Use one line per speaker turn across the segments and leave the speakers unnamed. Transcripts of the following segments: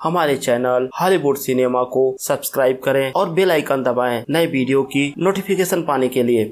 हमारे channel Hollywood cinema को subscribe करें और बेल आइकन दबाएं नए वीडियो की नोटिफिकेशन पाने के लिए।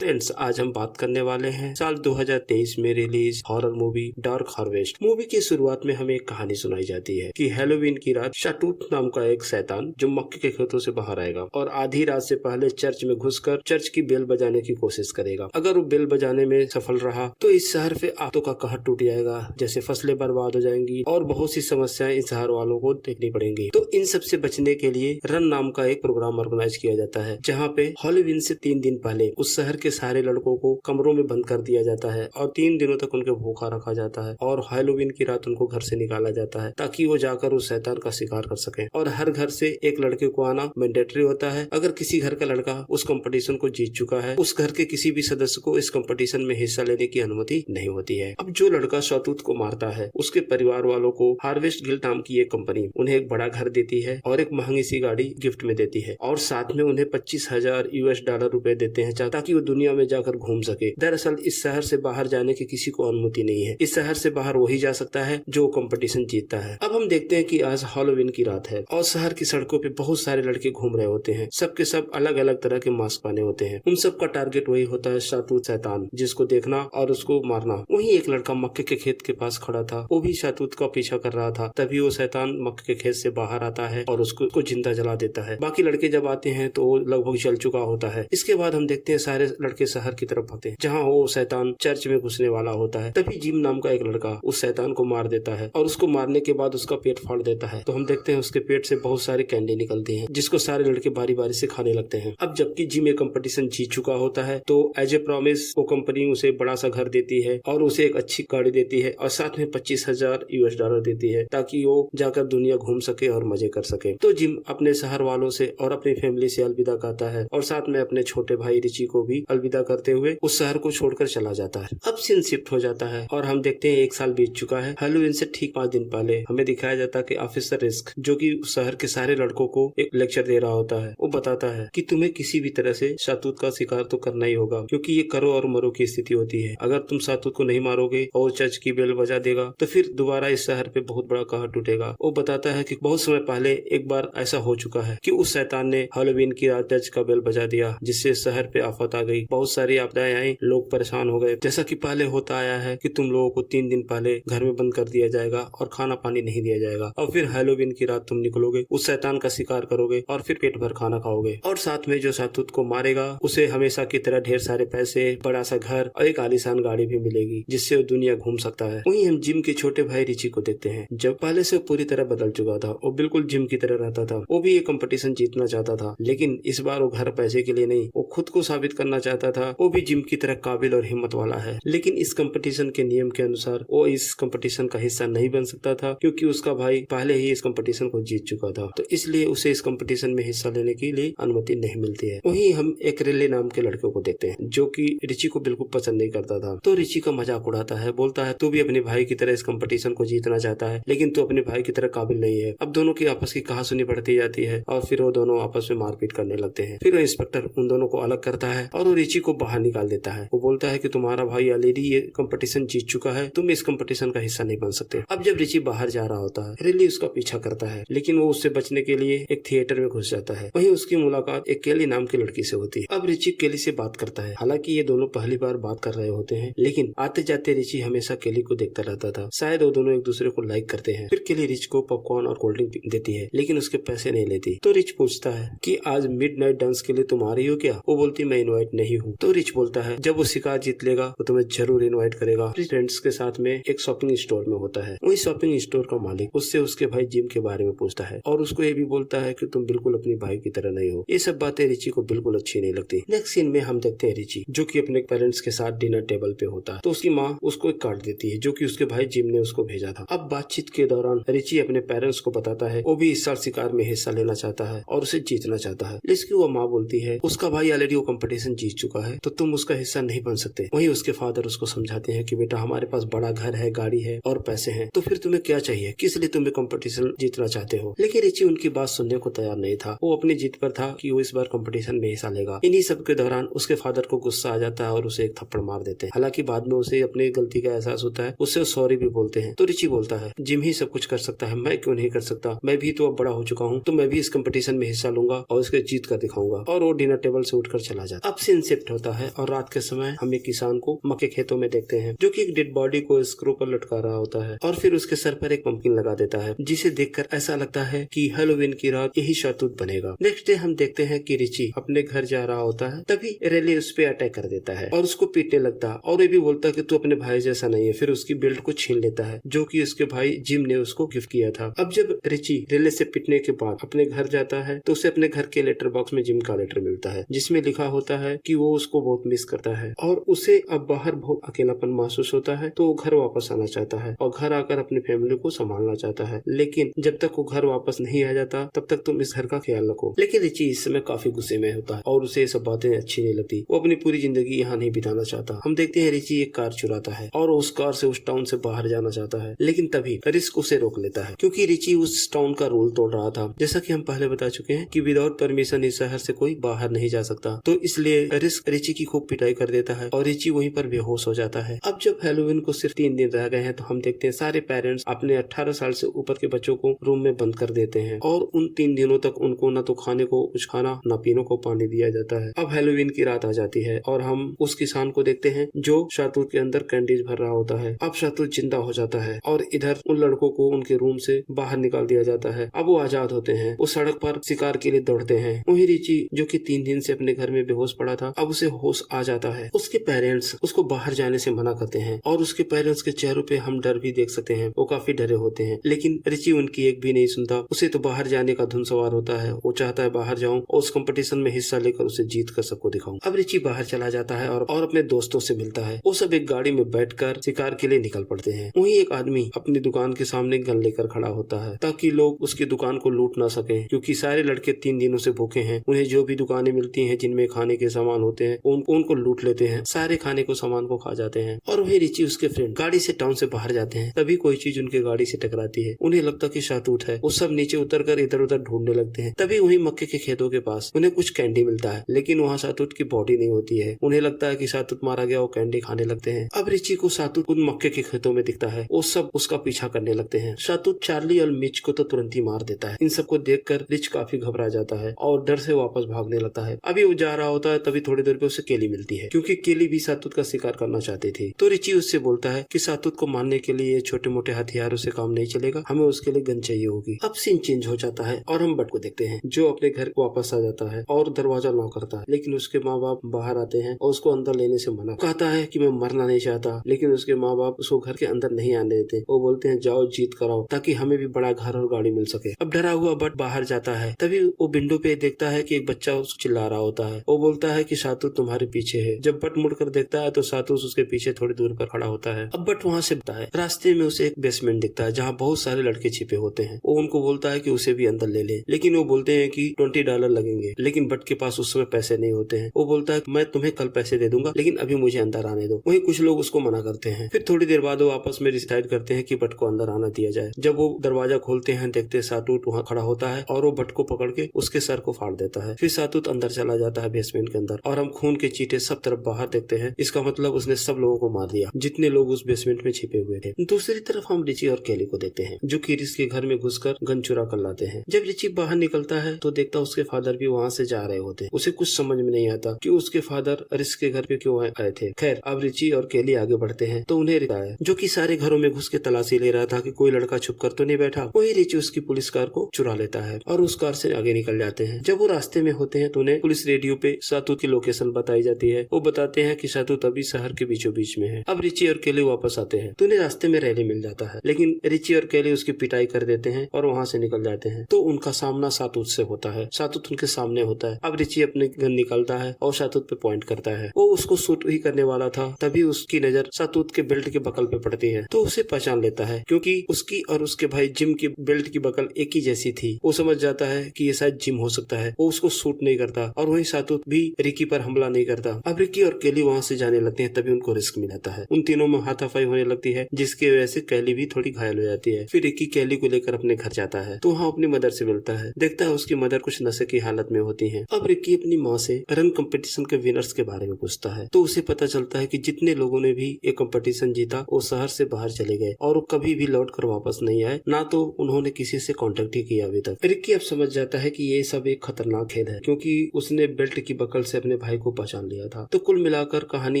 फ्रेंड्स, आज हम बात करने वाले हैं साल 2023 में release horror movie dark harvest. Movie की शुरुआत में हमें एक कहानी सुनाई जाती है कि हैलोवीन की रात शाटूत नाम का एक शैतान जो मक्के के खेतों से बाहर आएगा और आधी रात से पहले चर्च में घुसकर चर्च की बेल बजाने की कोशिश करेगा। अगर वो बेल बजाने में सफल रहा तो इस शहर पे आफतों का कहर टूट जाएगा, जैसे फसलें बर्बाद हो जाएंगी और बहुत सी समस्याएं इस शहर वालों को देखनी पड़ेंगी। तो इन सब से बचने के लिए रन नाम का एक प्रोग्राम ऑर्गेनाइज किया जाता है, जहाँ पे हैलोवीन से 3 दिन पहले उस शहर के सारे लड़कों को कमरों में बंद कर दिया जाता है और 3 दिनों तक उनके भूखा रखा जाता है और हैलोवीन की रात उनको घर से निकाला जाता है ताकि वो जाकर उस शैतान का शिकार कर सके। और हर घर से एक लड़के को आना मैंडेटरी होता है। अगर किसी घर का लड़का उस कंपटीशन को जीत चुका है, उस घर के किसी भी सदस्य को इस कंपटीशन में हिस्सा लेने की अनुमति नहीं होती है। अब जो लड़का शॉटूथ को मारता है, उसके परिवार वालों को हार्वेस्ट गिल्ड नाम की एक कंपनी उन्हें एक बड़ा घर देती है और एक महंगी सी गाड़ी गिफ्ट में देती है और साथ में उन्हें $25,000 रुपए देते हैं ताकि वो दुनिया में जाकर घूम सके। दरअसल इस शहर से बाहर जाने की किसी को अनुमति नहीं है। इस शहर से बाहर वही जा सकता है जो कंपटीशन जीतता है। अब हम देखते हैं कि आज हैलोवीन की रात है और शहर की सड़कों पे बहुत सारे लड़के घूम रहे होते हैं। सबके सब अलग अलग तरह के मास्क पहने होते हैं। उन सब का टारगेट वही होता है शाटूत शैतान, जिसको देखना और उसको मारना। वहीं एक लड़का मक्के के खेत के पास खड़ा था, वो भी शाटूत का पीछा कर रहा था। तभी वो शैतान मक्के के खेत से बाहर आता है और उसको जिंदा जला देता है। बाकी लड़के जब आते हैं तो वो लगभग जल चुका होता है। इसके बाद हम देखते हैं सारे लड़के शहर की तरफ भागते हैं जहाँ वो शैतान चर्च में घुसने वाला होता है। तभी जिम नाम का एक लड़का उस शैतान को मार देता है और उसको मारने के बाद उसका पेट फाड़ देता है। तो हम देखते हैं उसके पेट से बहुत सारी कैंडी निकलती हैं, जिसको सारे लड़के बारी बारी से खाने लगते हैं। अब जबकि जिम एक कंपटीशन जीत चुका होता है तो एज ए प्रॉमिस वो कंपनी उसे बड़ा सा घर देती है और उसे एक अच्छी गाड़ी देती है और साथ में $25,000 देती है ताकि वो जाकर दुनिया घूम सके और मजे कर सके। तो जिम अपने शहर वालों से और अपनी फैमिली से अलविदा कहता है और साथ में अपने छोटे भाई रिची को भी अलविदा करते हुए उस शहर को छोड़कर चला जाता है। अब सीन शिफ्ट हो जाता है और हम देखते हैं 1 साल बीत चुका है। हैलोवीन से ठीक 5 दिन पहले हमें दिखाया जाता है कि ऑफिसर रिस्क, जो कि शहर के सारे लड़कों को एक लेक्चर दे रहा होता है, वो बताता है कि तुम्हें किसी भी तरह से शाटूत का शिकार तो करना ही होगा, क्योंकि ये करो और मरो की स्थिति होती है। अगर तुम शाटूत को नहीं मारोगे और चर्च की बेल बजा देगा तो फिर दोबारा इस शहर पे बहुत बड़ा कहर टूटेगा। वो बताता है कि बहुत समय पहले एक बार ऐसा हो चुका है कि उस शैतान ने हैलोवीन की रात चर्च का बेल बजा दिया, जिससे शहर पे आफत आ गई, बहुत सारी आपदाएं आई, लोग परेशान हो गए। जैसा कि पहले होता आया है कि तुम लोगों को 3 दिन पहले घर में बंद कर दिया जाएगा और खाना पानी नहीं दिया जाएगा और फिर हैलोवीन की रात तुम निकलोगे, उस शैतान का शिकार करोगे और फिर पेट भर खाना खाओगे और साथ में जो शाटूत को मारेगा उसे हमेशा की तरह ढेर सारे पैसे, बड़ा सा घर और एक आलीशान गाड़ी भी मिलेगी, जिससे वो दुनिया घूम सकता है। वहीं हम जिम के छोटे भाई रिची को देखते हैं। जब पहले से पूरी तरह बदल चुका था, वो बिल्कुल जिम की तरह रहता था। वो भी ये कंपटीशन जीतना चाहता था, लेकिन इस बार वो घर पैसे के लिए नहीं, वो खुद को साबित करना चाहता था वो भी जिम की तरह काबिल और हिम्मत वाला है। लेकिन इस कंपटीशन के नियम के अनुसार वो इस कंपटीशन का हिस्सा नहीं बन सकता था, क्योंकि उसका भाई पहले ही इस कंपटीशन को जीत चुका था, तो इसलिए उसे इस कंपटीशन में हिस्सा लेने के लिए अनुमति नहीं मिलती है। वहीं हम एक रिले नाम के लड़के को देखते हैं, जो कि रिची को बिल्कुल पसंद नहीं करता था। तो रिची का मजाक उड़ाता है, बोलता है तू भी अपने भाई की तरह इस कंपटीशन को जीतना चाहता है, लेकिन तू अपने भाई की तरह काबिल नहीं है। अब दोनों की आपस की कहासुनी बढ़ती जाती है और फिर वो दोनों आपस में मारपीट करने लगते हैं। फिर वो इंस्पेक्टर उन दोनों को अलग करता है और वो रिची को बाहर निकाल देता है। वो बोलता है कि तुम्हारा भाई ऑलरेडी ये कंपटीशन जीत चुका है, तुम इस कंपटीशन का हिस्सा नहीं बन सकते। अब जब रिची बाहर जा रहा होता है, रिली उसका पीछा करता है, लेकिन वो उससे बचने के लिए एक थिएटर में घुस जाता है। वहीं उसकी मुलाकात एक केली नाम की लड़की से होती है। अब रिची केली से बात करता है। हालांकि ये दोनों पहली बार बात कर रहे होते हैं, लेकिन आते जाते रिची हमेशा केली को देखता रहता था। शायद वो दोनों एक दूसरे को लाइक करते हैं। फिर केली रिच को पॉपकॉर्न और कोल्ड ड्रिंक देती है, लेकिन उसके पैसे नहीं लेती। तो रिच पूछता है कि आज मिडनाइट डांस के लिए तुम आ रही हो क्या? वो बोलती मैं इनवाइट नहीं हूँ। तो रिच बोलता है जब वो शिकार जीत लेगा तो तुम्हें जरूर इनवाइट करेगा। फ्रेंड्स के साथ में एक शॉपिंग स्टोर में होता है। वही शॉपिंग स्टोर का मालिक उससे उसके भाई जिम के बारे में पूछता है और उसको ये भी बोलता है कि तुम बिल्कुल अपने भाई की तरह नहीं हो। ये सब बातें रिची को बिल्कुल अच्छी नहीं लगती। नेक्स्ट सीन में हम देखते हैं रिची जो कि अपने पेरेंट्स के साथ डिनर टेबल पे होता है। तो उसकी माँ उसको एक कार्ड देती है जो कि उसके भाई जिम ने उसको भेजा था। अब बातचीत के दौरान रिची अपने पेरेंट्स को बताता है वो भी इस साल शिकार में हिस्सा लेना चाहता है और उसे जीतना चाहता है। इसकी वो माँ बोलती है उसका भाई ऑलरेडी वो कंपटीशन जीत जीत चुका है तो तुम उसका हिस्सा नहीं बन सकते। वहीं उसके फादर उसको समझाते हैं कि बेटा हमारे पास बड़ा घर है, गाड़ी है और पैसे हैं, तो फिर तुम्हें क्या चाहिए, किस लिए तुम्हें कंपटीशन जीतना चाहते हो। लेकिन रिची उनकी बात सुनने को तैयार नहीं था। वो अपनी जीत पर था कि वो इस बार कंपटीशन में हिस्सा लेगा। इन्हीं सब के दौरान उसके फादर को गुस्सा आ जाता है और उसे एक थप्पड़ मार देते हैं। हालांकि बाद में उसे अपनी गलती का एहसास होता है, उससे सॉरी भी बोलते हैं। तो रिची बोलता है जिम ही सब कुछ कर सकता है, मैं क्यों नहीं कर सकता, मैं भी तो अब बड़ा हो चुका हूँ, तो मैं भी इस कंपटीशन में हिस्सा लूंगा और इसके जीत कर दिखाऊंगा। और वो डिनर टेबल से उठकर चला जाता है। अब सीन शिफ्ट होता है और रात के समय हम एक किसान को मक्के खेतों में देखते हैं जो कि एक डेड बॉडी को स्क्रू पर लटका रहा होता है और फिर उसके सर पर एक पंपकिन लगा देता है, जिसे देखकर ऐसा लगता है कि हैलोवीन की रात यही शातूत बनेगा। नेक्स्ट डे हम देखते हैं कि रिची अपने घर जा रहा होता है, तभी रेले उस पे अटैक कर देता है और उसको पीटने लगता है और ये भी बोलता है कि तू अपने भाई जैसा नहीं है। फिर उसकी बेल्ट को छीन लेता है जो कि उसके भाई जिम ने उसको गिफ्ट किया था। अब जब रिची रेले से पिटने के बाद अपने घर जाता है तो उसे अपने घर के लेटर बॉक्स में जिम का लेटर मिलता है, जिसमें लिखा होता है कि वो उसको बहुत मिस करता है और उसे अब बाहर बहुत अकेलापन महसूस होता है। तो वो घर वापस आना चाहता है और घर आकर अपनी फैमिली को संभालना चाहता है, लेकिन जब तक वो घर वापस नहीं आ जाता तब तक तुम इस घर का ख्याल रखो। लेकिन रिची इस समय काफी गुस्से में होता है और उसे ये सब बातें अच्छी नहीं लगती। वो अपनी पूरी जिंदगी यहाँ नहीं बिताना चाहता। हम देखते हैं रिची एक कार चुराता है और उस कार से उस टाउन से बाहर जाना चाहता है, लेकिन तभी रिस्क उसे रोक लेता है क्योंकि रिची उस टाउन का रूल तोड़ रहा था। जैसा कि हम पहले बता चुके हैं कि विदाउट परमिशन इस शहर से कोई बाहर नहीं जा सकता, तो इसलिए रिस्क रिची की खूब पिटाई कर देता है और रिची वहीं पर बेहोश हो जाता है। अब जब हैलोवीन को सिर्फ 3 दिन रह गए हैं तो हम देखते हैं सारे पेरेंट्स अपने 18 साल से ऊपर के बच्चों को रूम में बंद कर देते हैं और उन 3 दिनों तक उनको न तो खाने को कुछ खाना न पीने को पानी दिया जाता है। अब हैलोवीन की रात आ जाती है और हम उस किसान को देखते हैं जो शातूत के अंदर कैंडीज भर रहा होता है। अब शातूत जिंदा हो जाता है और इधर उन लड़कों को उनके रूम से बाहर निकाल दिया जाता है। अब वो आजाद होते हैं, वो सड़क पर शिकार के लिए दौड़ते हैं। वहीं रिची जो कि 3 दिन से अपने घर में बेहोश पड़ा था, अब उसे होश आ जाता है। उसके पेरेंट्स उसको बाहर जाने से मना करते हैं और उसके पेरेंट्स के चेहरों पे हम डर भी देख सकते हैं, वो काफी डरे होते हैं। लेकिन रिची उनकी एक भी नहीं सुनता। उसे तो बाहर जाने का धुन सवार होता है, वो चाहता है बाहर जाऊं और उस कंपटीशन में हिस्सा लेकर उसे जीत कर सबको दिखाऊं। अब रिची बाहर चला जाता है और अपने दोस्तों से मिलता है। वो सब एक गाड़ी में बैठकर शिकार के लिए निकल पड़ते हैं। वहीं एक आदमी अपनी दुकान के सामने गन लेकर खड़ा होता है ताकि लोग उसकी दुकान को लूट ना सके, क्योंकि सारे लड़के 3 दिनों से भूखे हैं। उन्हें जो भी दुकानें मिलती हैं जिनमें खाने के सामान होते हैं उनको लूट लेते हैं, सारे खाने को सामान को खा जाते हैं। और वही रिची उसके फ्रेंड गाड़ी से टाउन से बाहर जाते हैं, तभी कोई चीज उनके गाड़ी से टकराती है। उन्हें लगता कि शातूत है। वो सब नीचे उतरकर इधर उधर ढूंढने लगते हैं। तभी वही मक्के के खेतों के पास उन्हें कुछ कैंडी मिलता है, लेकिन वहाँ शातूत की बॉडी नहीं होती है। उन्हें लगता है कि शातूत मारा गया, वो कैंडी खाने लगते हैं। अब रिची को शातूत उन मक्के के खेतों में दिखता है। वो सब उसका पीछा करने लगते हैं। शातूत चार्ली और मिच को तो तुरंत ही मार देता है। इन सबको देखकर रिच काफी घबरा जाता है और डर से वापस भागने लगता है। अभी वो जा रहा होता है, तभी थोड़ी देर पे उसे केली मिलती है, क्योंकि केली भी शातूत का शिकार करना चाहती थी। तो रिची उससे बोलता है कि शातूत को मारने के लिए छोटे मोटे हथियारों से काम नहीं चलेगा, हमें उसके लिए गन चाहिए होगी। अब सीन चेंज हो जाता है और हम बट को देखते हैं जो अपने घर वापस आ जाता है और दरवाजा नॉक करता है, लेकिन उसके माँ बाप बाहर आते हैं और उसको अंदर लेने से मना कहता है कि मैं मरना नहीं चाहता, लेकिन उसके माँ बाप उसको घर के अंदर नहीं आने देते। वो बोलते हैं जाओ जीत कराओ ताकि हमें भी बड़ा घर और गाड़ी मिल सके। अब डरा हुआ बट बाहर जाता है, तभी वो विंडो पे देखता है कि एक बच्चा उसको चिल्ला रहा होता है। वो बोलता है कि शातूत तुम्हारे पीछे है। जब बट मुड़कर देखता है तो शातूत उसके पीछे थोड़ी दूर पर खड़ा होता है। अब बट वहाँ से बता है, रास्ते में उसे एक बेसमेंट दिखता है जहाँ बहुत सारे लड़के छिपे होते हैं। वो उनको बोलता है कि उसे भी अंदर ले ले, लेकिन वो बोलते हैं कि $20 लगेंगे, लेकिन बट के पास उस समय पैसे नहीं होते हैं। वो बोलता है मैं तुम्हें कल पैसे दे दूंगा, लेकिन अभी मुझे अंदर आने दो। वहीं कुछ लोग उसको मना करते हैं। फिर थोड़ी देर बाद वो आपस में डिसाइड करते हैं कि बट को अंदर आना दिया जाए। जब वो दरवाजा खोलते हैं, देखते शातूत वहाँ खड़ा होता है और वो बट को पकड़ के उसके सर को फाड़ देता है। फिर शातूत अंदर चला जाता है बेसमेंट के अंदर और हम खून के चीटे सब तरफ बाहर देखते हैं। इसका मतलब उसने सब लोगों को मार दिया जितने लोग उस बेसमेंट में छिपे हुए थे। दूसरी तरफ हम रिची और केली को देखते हैं जो कि रिच के घर में घुसकर गन चुरा कर लाते हैं। जब रिची बाहर निकलता है तो देखता उसके फादर भी वहाँ से जा रहे होते। उसे कुछ समझ में नहीं आता कि उसके फादर रिच के घर पे क्यों आए थे। खैर अब रिची और केली आगे बढ़ते हैं तो उन्हें रिता है जो कि सारे घरों में घुस के तलाशी ले रहा था कि कोई लड़का छुप कर तो नहीं बैठा। वही रिची उसकी पुलिस कार को चुरा लेता है और उस कार से आगे निकल जाते हैं। जब वो रास्ते में होते हैं तो उन्हें पुलिस रेडियो पे शातूत की लोकेशन बताई जाती है। वो बताते हैं कि शातूत अभी शहर के बीचों बीच में है। अब रिची और केली वापस आते हैं तो उन्हें रास्ते में रैली मिल जाता है, लेकिन रिची और केली उसकी पिटाई कर देते हैं और वहाँ से निकल जाते हैं। तो उनका सामना शातूत से होता है। शातूत उनके सामने होता है। अब रिची अपनी गन निकालता है और शातूत पे पॉइंट करता है। वो उसको शूट ही करने वाला था, तभी उसकी नजर शातूत के बेल्ट के बकल पे पड़ती है तो उसे पहचान लेता है, क्योंकि उसकी और उसके भाई जिम की बेल्ट की बकल एक ही जैसी थी। वो समझ जाता है कि ये शायद जिम हो सकता है। वो उसको शूट नहीं करता और वही शातूत भी रिकी रिकी पर हमला नहीं करता। अब रिकी और केली वहाँ से जाने लगते हैं, तभी उनको रिस्क मिलता है। उन तीनों में हाथापाई होने लगती है, जिसकी वजह से केली भी थोड़ी घायल हो जाती है। फिर रिकी केली को लेकर अपने घर जाता है तो वहाँ अपनी मदर से मिलता है। देखता है उसकी मदर कुछ नशे की हालत में होती है। अब रिकी अपनी माँ से रन कंपटीशन के विनर्स के बारे में पूछता है तो उसे पता चलता है कि जितने लोगों ने भी ये कंपटीशन जीता वो शहर से बाहर चले गए और वो कभी भी लौट कर वापस नहीं आए, ना तो उन्होंने किसी से कांटेक्ट ही किया अभी तक। रिकी अब समझ जाता है कि ये सब एक खतरनाक खेल है, क्योंकि उसने बेल्ट की बकल से अपने भाई को पहचान लिया था। तो कुल मिलाकर कहानी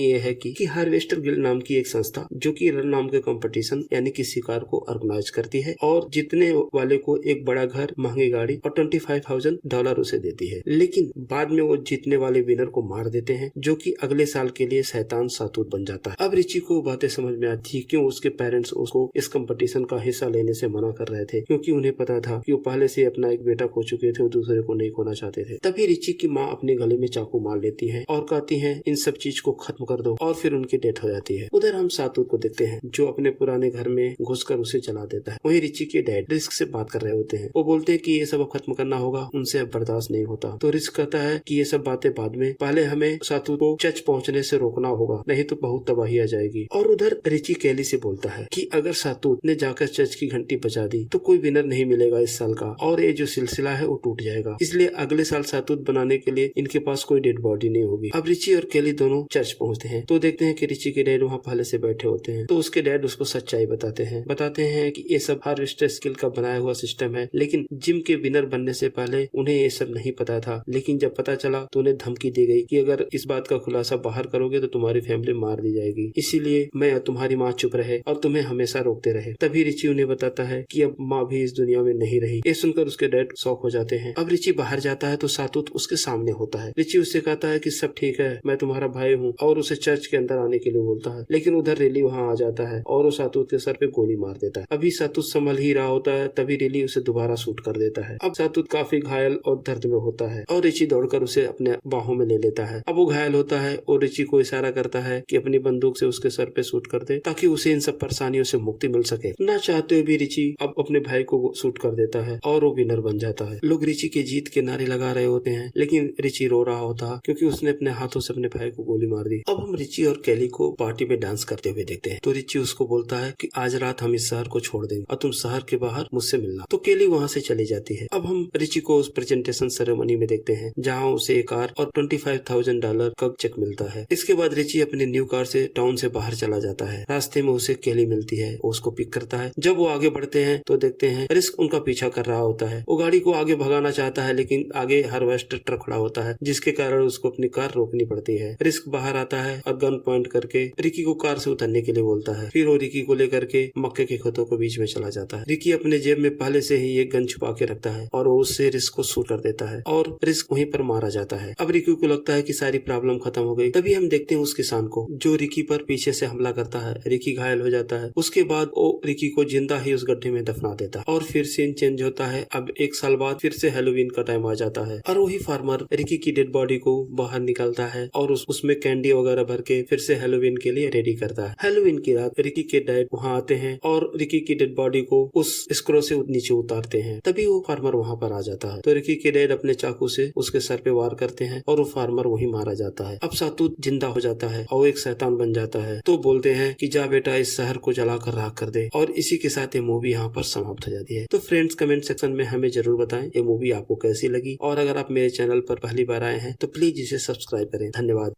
ये है कि हार्वेस्टर गिल्ड नाम की एक संस्था जो कि रन नाम के कंपटीशन यानी कि शिकार को ऑर्गेनाइज करती है और जीतने वाले को एक बड़ा घर, महंगी गाड़ी और $25,000 उसे देती है। लेकिन बाद में वो जीतने वाले विनर को मार देते हैं, जो कि अगले साल के लिए शैतान सातूत बन जाता है। अब रिची को बातें समझ में आती है क्यों उसके पेरेंट्स उसको इस कंपटीशन का हिस्सा लेने से मना कर रहे थे, क्योंकि उन्हें पता था कि वो पहले से अपना एक बेटा खो चुके थे और दूसरे को नहीं खोना चाहते थे। तभी रिची की माँ अपने गले में चाकू मार लेती है और कहती है इन सब चीज को खत्म कर दो, और फिर उनकी डेथ हो जाती है। उधर हम सातूत को देखते हैं जो अपने पुराने घर में घुसकर उसे जला देता है। वहीं रिची के डैड रिस्क से बात कर रहे होते हैं। वो बोलते हैं कि ये सब अब खत्म करना होगा, उनसे अब बर्दाश्त नहीं होता। तो रिस्क कहता है कि ये सब बातें बाद में, पहले हमें सातूत को चर्च पहुंचने से रोकना होगा, नहीं तो बहुत तबाही आ जाएगी। और उधर रिची केली से बोलता है कि अगर सातूत ने जाकर चर्च की घंटी बजा दी तो कोई विनर नहीं मिलेगा इस साल का, और ये जो सिलसिला है वो टूट जाएगा। इसलिए अगले साल सातूत बनाने के लिए इनके पास कोई डेड बॉडी नहीं होगी। अब रिची और केली दोनों चर्च पहुंचते हैं तो देखते हैं कि रिची के डैड वहाँ पहले से बैठे होते हैं। तो उसके डैड उसको सच्चाई बताते हैं कि ये सब हार्वेस्टर स्किल का बनाया हुआ सिस्टम है, लेकिन जिम के विनर बनने से पहले उन्हें ये सब नहीं पता था। लेकिन जब पता चला तो उन्हें धमकी दी गई कि अगर इस बात का खुलासा बाहर करोगे तो तुम्हारी फैमिली मार दी जाएगी, इसीलिए मैं तुम्हारी माँ चुप रहे और तुम्हें हमेशा रोकते रहे। तभी रिची उन्हें बताता है कि अब माँ भी इस दुनिया में नहीं रही। ये सुनकर उसके डैड शॉक हो जाते हैं। अब रिची बाहर जाता है तो सातूत उसके सामने होता है। रिची उससे कहता है कि सब ठीक है, मैं तुम्हारा भाई हूँ, और उसे चर्च के अंदर आने के लिए बोलता है। लेकिन उधर रेली वहाँ आ जाता है और वो सातूत के सर पे गोली मार देता है। अभी सातूत संभल ही रहा होता है तभी रेली उसे दोबारा शूट कर देता है। अब सातूत काफी घायल और दर्द में होता है और रिची दौड़कर उसे अपने बाहों में ले लेता है। अब वो घायल होता है और रिची को इशारा करता है कि अपनी बंदूक से उसके सर पे शूट कर दे ताकि उसे इन सब परेशानियों से मुक्ति मिल सके। ना चाहते हुए भी रिची अब अपने भाई को शूट कर देता है और वो विनर बन जाता है। लोग रिची के जीत के नारे लगा रहे होते हैं, लेकिन रिची रो रहा होता क्योंकि उसने अपने हाथों से अपने भाई को गोली मार दी। अब हम रिची और केली को पार्टी में डांस करते हुए देखते हैं। तो रिची उसको बोलता है कि आज रात हम इस शहर को छोड़ देंगे और तुम शहर के बाहर मुझसे मिलना। तो केली वहाँ से चली जाती है। अब हम रिची को उस प्रेजेंटेशन सेरेमनी में देखते हैं जहाँ उसे एक कार और $25,000 का चेक मिलता है। इसके बाद रिची अपनी न्यू कार से टाउन से बाहर चला जाता है। रास्ते में उसे केली मिलती है, वो उसको पिक करता है। जब वो आगे बढ़ते हैं तो देखते हैं रिस्क उनका पीछा कर रहा होता है। वो गाड़ी को आगे भगाना चाहता है लेकिन आगे हार्वेस्टर ट्रक खड़ा होता है, जिसके कारण उसको अपनी कार रोकनी पड़ती है। रिस्क बाहर आता है और गन पॉइंट करके रिकी को कार से उतरने के लिए बोलता है। फिर वो रिकी को लेकर के मक्के के खेतों के बीच में चला जाता है। रिकी अपने जेब में पहले से ही एक गन छुपा के रखता है और वो उससे रिस्क को शूट कर देता है और रिस्क वहीं पर मारा जाता है। अब रिकी को लगता है कि सारी प्रॉब्लम खत्म हो गई। तभी हम देखते हैं उस किसान को जो रिकी पर पीछे से हमला करता है। रिकी घायल हो जाता है। उसके बाद वो रिकी को जिंदा ही उस गड्ढे में दफना देता है और फिर सीन चेंज होता है। अब एक साल बाद फिर से हैलोवीन का टाइम आ जाता है और वही फार्मर रिकी की डेड बॉडी को बाहर निकालता है और उसमें कैंडी वगैरह भर के फिर से हैलोवीन के लिए रेडी करता है। हैलोवीन की रात रिकी के डैड वहाँ आते हैं और रिकी की डेड बॉडी को उस स्क्रो से नीचे उतारते हैं। तभी वो फार्मर वहाँ पर आ जाता है तो रिकी के डैड अपने चाकू से उसके सर पे वार करते हैं और वो फार्मर वही मारा जाता है। अब सातूत जिंदा हो जाता है और एक शैतान बन जाता है। तो बोलते हैं कि जा बेटा इस शहर को जलाकर राख कर दे, और इसी के साथ ये मूवी यहाँ पर समाप्त हो जाती है। तो फ्रेंड्स कमेंट सेक्शन में हमें जरूर बताएं ये मूवी आपको कैसी लगी, और अगर आप मेरे चैनल पर पहली बार आए हैं तो प्लीज इसे सब्सक्राइब करें। धन्यवाद।